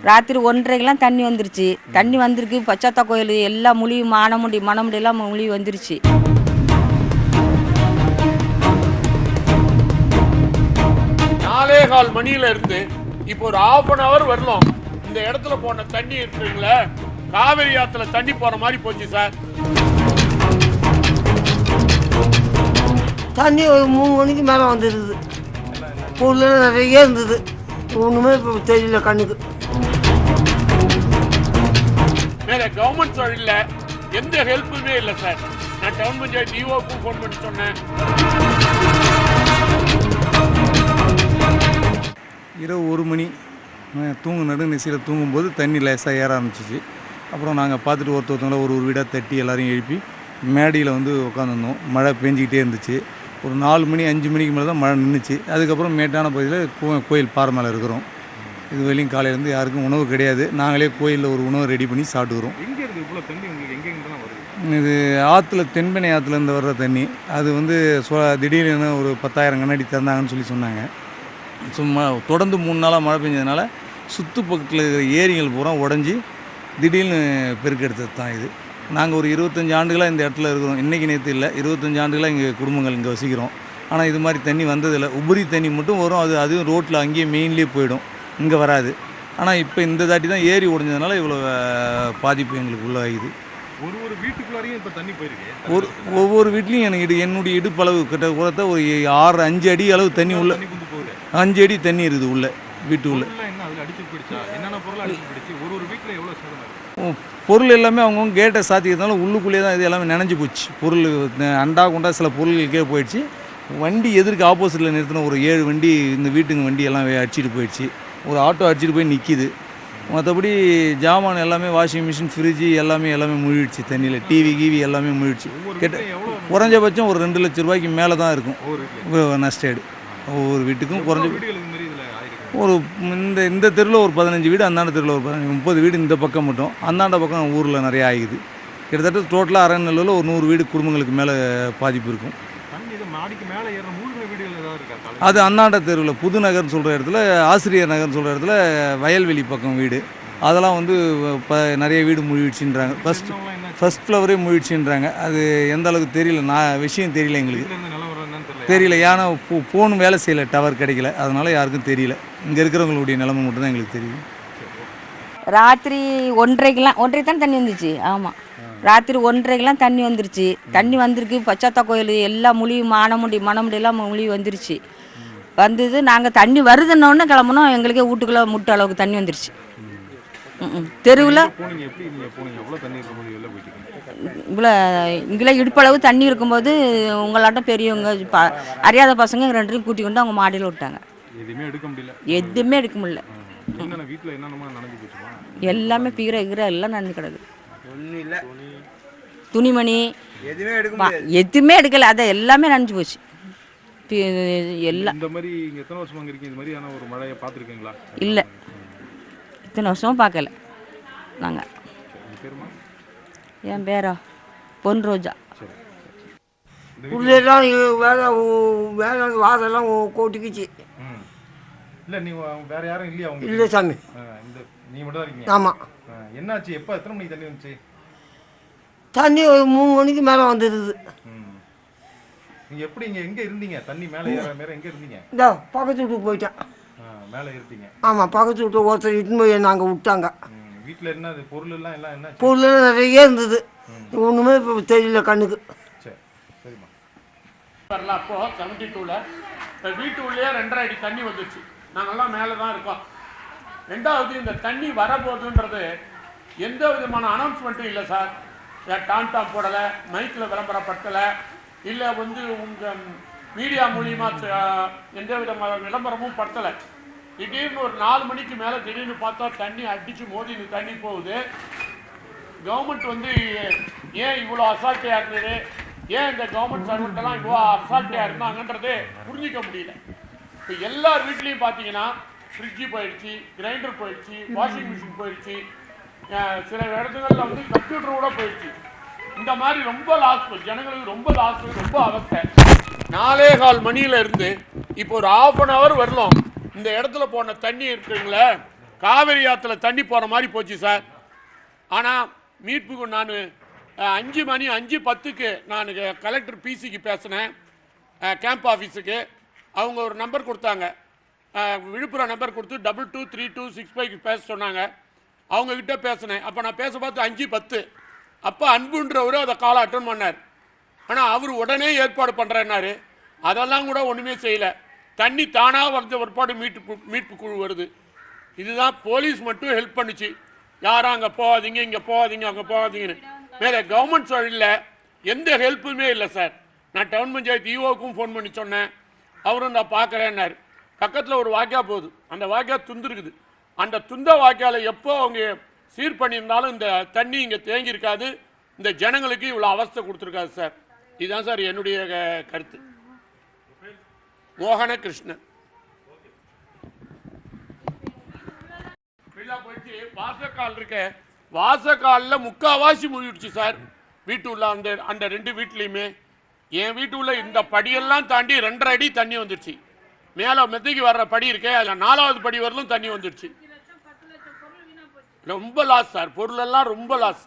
ராத்திரி 1:30க்கெல்லாம் தண்ணி வந்துருச்சு. தண்ணி வந்திருக்கு. பச்சாத்தா கோயில் எல்லாம் முழி மணமுடியெல்லாம் முழி வந்துருச்சு. 4:15 மணியில இருந்து இப்போ ஒரு 1/2 hour வரலாம் இந்த இடத்துல போன தண்ணி இருக்குங்களே, காவிரி ஆத்துல தண்ணி போற மாதிரி போச்சு சார். தண்ணி ஒரு 3 மணிக்கு மேலே வந்துடுது. புல்ல நிறைய இருந்தது. ஒன்றுமே இப்போ தெரியல கண்ணுக்கு. வேற கவர்மெண்ட் சைடில் எந்த ஹெல்ப்புமே இல்லை சார். நான் டவுன் பஞ்சாயத்து டிஓக்கும் ஃபோன் பண்ணி சொன்னேன். இரவு 1 மணி நடுநிசையில் தூங்கும்போது தண்ணி லேசாக ஏற ஆரம்பிச்சிச்சு. அப்புறம் நாங்கள் பார்த்துட்டு ஒருத்தவங்களை ஒரு வீடாக தட்டி எல்லோரையும் எழுப்பி மேடையில் வந்து உட்காந்துருந்தோம். மழை பெஞ்சிக்கிட்டே இருந்துச்சு. ஒரு 4 மணி 5 மணிக்கு மேலே தான் மழை நின்றுச்சு. அதுக்கப்புறம் மேட்டான பகுதியில் கோயில் பாறை மேலே இருக்கிறோம். இது வெளியும் காலையிலேருந்து யாருக்கும் உணவு கிடையாது. நாங்களே கோயிலில் ஒரு உணவு ரெடி பண்ணி சாப்பிட்டுக்கிறோம். எங்கே இருக்குது இவ்வளோ தண்ணி உங்களுக்கு? எங்கெங்கெல்லாம் வருது இது? ஆற்றுல தென்பெண்ணை ஆற்றுலேருந்து வர்ற தண்ணி. அது வந்து திடீர்னு ஒரு 10,000 கண்ணாடி திறந்தாங்கன்னு சொல்லி சொன்னாங்க. சும்மா தொடர்ந்து 3 நாளாக மழை பெஞ்சதுனால சுற்று பக்கத்தில் இருக்கிற ஏரிகள் பூரா உடஞ்சி திடீர்னு பெருக்கெடுத்தது தான் இது. நாங்கள் ஒரு 25 ஆண்டுகளாக இந்த இடத்துல இருக்கிறோம். இன்றைக்கி நேற்று இல்லை, 25 ஆண்டுகளாக எங்கள் குடும்பங்கள் இங்கே வசிக்கிறோம். ஆனால் இது மாதிரி தண்ணி வந்ததில்லை. உபரி தண்ணி மட்டும் வரும். அதுவும் ரோட்டில் அங்கேயே மெயின்லேயே போயிடும், இங்கே வராது. ஆனால் இப்போ இந்த தாட்டி தான் ஏரி உடைஞ்சதுனால இவ்வளோ பாதிப்பு எங்களுக்கு உள்ளாகுது. ஒரு வீட்டுக்குள்ளாரையும் இப்போ தண்ணி போயிருக்கு. ஒவ்வொரு வீட்லேயும் என்னுடைய இடுப்பளவு கிட்ட ஒரு 5 அடி அளவு தண்ணி உள்ள 5 அடி தண்ணி இருக்குது உள்ள வீட்டுக்குள்ளே. பொருள் எல்லாமே அவங்கவுங்க கேட்டை சாத்திக்கிறதுனால உள்ளுக்குள்ளேயே தான் இது எல்லாமே நனைஞ்சு போச்சு. பொருள் அண்டா குண்டா சில பொருள்களுக்கே போயிடுச்சு. வண்டி எதிர்க்கு ஆப்போசிட்டில் நிறுத்தின ஒரு 7 வண்டி இந்த வீட்டுங்க வண்டி எல்லாம் அடிச்சிட்டு போயிடுச்சு. ஒரு ஆட்டோ அடிச்சிட்டு போய் நிற்கிது. மற்றபடி ஜாமான் எல்லாமே வாஷிங் மிஷின், ஃப்ரிட்ஜு எல்லாமே முழுகிடுச்சு தண்ணியில். டிவி எல்லாமே முழுகிடுச்சு. குறைஞ்சபட்சம் ஒரு 2 லட்ச ரூபாய்க்கு மேலே தான் இருக்கும் நஷ்டேடு ஒவ்வொரு வீட்டுக்கும். ஒரு இந்த தெருவில் ஒரு 15 வீடு, அந்தாண்ட தெருவில் ஒரு 30 வீடு இந்த பக்கம் மட்டும். அந்தாண்ட பக்கம் ஊரில் நிறையா ஆகிது. கிட்டத்தட்ட டோட்டலாக அரைநெல்லில் ஒரு 100 வீடு குடும்பங்களுக்கு மேலே பாதிப்பு இருக்கும். அது அந்தாண்ட தெருவில் புதுநகர்னு சொல்கிற இடத்துல, ஆசிரியர் நகர்னு சொல்கிற இடத்துல வயல்வெளி பக்கம் வீடு. அதெல்லாம் வந்து நிறைய வீடு முழுகிடுச்சுன்றாங்க. ஃபஸ்ட் ஃப்ளவரே முழுகிடுச்சுன்றாங்க. அது எந்த அளவுக்கு தெரியல, விஷயம் தெரியல எங்களுக்கு. தெரியல, ஏன்னா ஃபோன் வேலை செய்யலை, டவர் கிடைக்கல, அதனால் யாருக்கும் தெரியல. இங்கே இருக்கிறவங்களுடைய நிலைமை மட்டும்தான் எங்களுக்கு தெரியும். ராத்திரி 1:30 தான் தண்ணி வந்துச்சு. ஆமாம், ராத்திரி 1:30கெல்லாம் தண்ணி வந்துருச்சு. தண்ணி வந்திருக்கு. பச்சாத்தா கோயில் எல்லாம் மணமுடியெல்லாம் முழி வந்துருச்சு. வந்தது. நாங்கள் தண்ணி வருதுன்னொன்னே கிளம்புனோம். எங்களுக்கே வீட்டுக்குள்ளே முட்டை அளவுக்கு தண்ணி வந்துருச்சு. தெருவில் இவ்வளோ இங்கே இடுப்பளவு தண்ணி இருக்கும்போது உங்களாட்டம் பெரியவங்க அறியாத பசங்க 2 கூட்டி கொண்டு அவங்க மாடியில் விட்டாங்க. எதுவுமே எடுக்க முடியல. எல்லாமே பீரை எல்லாம் நனைஞ்சு கிடக்கு. துணிமணி எதுவுமே எடுக்கல. அதை எல்லாமே நனைஞ்சு போச்சு. எல்லாம் இல்லை, இத்தனை வருஷமும் பார்க்கல நாங்கள். என் பேரா பொன் ரோஜா. உள்ளெல்லாம் வேலை வாதெல்லாம் கொட்டிக்கிச்சு. இல்லை சாமி, ஆமாம். என்னாச்சு? எப்போ எத்தனை மணிக்கு தண்ணி வந்துச்சு? தண்ணி ஒரு 3 மணிக்கு மேலே வந்துடுது. நீங்கள் எப்படி எங்கே இருந்தீங்க? தண்ணி மேலே எங்கே இருந்தீங்க? இந்த பக்கத்து வீட்டுக்கு போயிட்டேன். மேலே இருந்தீங்க? ஆமாம், பக்கத்து வீட்டு ஒருத்தர் இட்டுன்னு போய் நாங்கள் விட்டாங்க. வீட்டில் என்ன பொருள் எல்லாம் என்ன? பொருள் நிறைய இருந்தது. ஒன்றுமே இப்போ தெரியல கண்ணுக்கு. சரிம்மா. அப்போ 72ல் இப்போ வீட்டு உள்ளே 2.5 அடி தண்ணி வந்துச்சு. நாங்கள்லாம் மேலே தான் இருக்கோம். 2வது, இந்த தண்ணி வரப்போகுதுன்றது எந்த விதமான அனௌன்ஸ்மெண்ட்டும் இல்லை சார். டாம் போடலை, மைக்கில் விளம்பரப்படுத்தலை, இல்லை வந்து உங்கள் மீடியா மூலியமாக எந்த விதமான விளம்பரமும் படுத்தலை. திடீர்னு ஒரு 4 மணிக்கு மேலே திடீர்னு பார்த்தா தண்ணி அடித்து மோதி இந்த தண்ணி போகுது. கவர்மெண்ட் வந்து ஏன் இவ்வளோ அசால்ட்டியாக இருந்தது, ஏன் இந்த கவர்மெண்ட் சர்வெண்ட்டெல்லாம் இவ்வளோ அசால்ட்டியாக இருந்தாங்கன்றது புரிஞ்சிக்க முடியல. இப்போ எல்லார் வீட்லேயும் பார்த்தீங்கன்னா ஃப்ரிட்ஜு போயிடுச்சு, கிரைண்டர் போயிடுச்சு, வாஷிங் மிஷின் போயிடுச்சு, சில இடத்துகளில் வந்து கம்ப்யூட்டர் கூட போயிடுச்சு. இந்த மாதிரி ரொம்ப லாஸ், ஜனங்களுக்கு ரொம்ப லாஸ், ரொம்ப அவஸ்தை. 4:15 மணியில இருந்து இப்போ ஒரு 1/2 hour வரலாம் இந்த இடத்துல போன தண்ணி இருக்குங்களே, காவிரி ஆற்றுல தண்ணி போகிற மாதிரி போச்சு சார். ஆனால் மீட்புக்கு நான் 5:10 நான் கலெக்டர் பிசிக்கு பேசினேன், கேம்ப் ஆஃபீஸுக்கு. அவங்க ஒரு நம்பர் கொடுத்தாங்க, விழுப்புரம் நம்பர் கொடுத்து 223265 பேச சொன்னாங்க. அவங்கக்கிட்ட பேசினேன். அப்போ நான் பேச பார்த்து 5:10. அப்போ அன்புன்றவர் அதை காலை அட்டன் பண்ணார். ஆனால் அவர் உடனே ஏற்பாடு பண்ணுறேன்னாரு. அதெல்லாம் கூட ஒன்றுமே செய்யலை. தண்ணி தானாக வந்த ஒருபாடு மீட்பு குழு வருது. இதுதான் போலீஸ் மட்டும் ஹெல்ப் பண்ணிச்சு. யாரும் அங்கே போகாதீங்க, இங்கே போகாதீங்க, அங்கே போகாதீங்கன்னு. மேலே கவர்மெண்ட் சைடில் எந்த ஹெல்ப்புமே இல்லை சார். நான் டவுன் பஞ்சாயத்து ஈஓவுக்கும் ஃபோன் பண்ணி சொன்னேன். அவரும் நான் பார்க்குறேன்னாரு. பக்கத்தில் ஒரு வாய்க்கா போகுது, அந்த வாய்க்கா துந்துருக்குது. அந்த துந்த வாய்க்கால எப்போ அவங்க சீர் பண்ணியிருந்தாலும் இந்த தண்ணி இங்கே தேங்கியிருக்காது, இந்த ஜனங்களுக்கு இவ்வளோ அவஸ்தை கொடுத்துருக்காது சார். இதுதான் சார் என்னுடைய கருத்து. மோகன கிருஷ்ணன். போயிட்டு வாசக்கால் இருக்க, வாசக்காலில் முக்காவாசி மூழ்கிடுச்சு சார். வீட்டு உள்ள அந்த 2 வீட்லையுமே. என் வீட்டு உள்ள இந்த படியெல்லாம் தாண்டி 2.5 அடி தண்ணி வந்துடுச்சு. மேலே மெத்தைக்கு வர்ற படி இருக்கே, அதில் 4வது படி வரலும் தண்ணி வந்துடுச்சு. ரொம்ப லாஸ் சார், பொருளெல்லாம் ரொம்ப லாஸ்.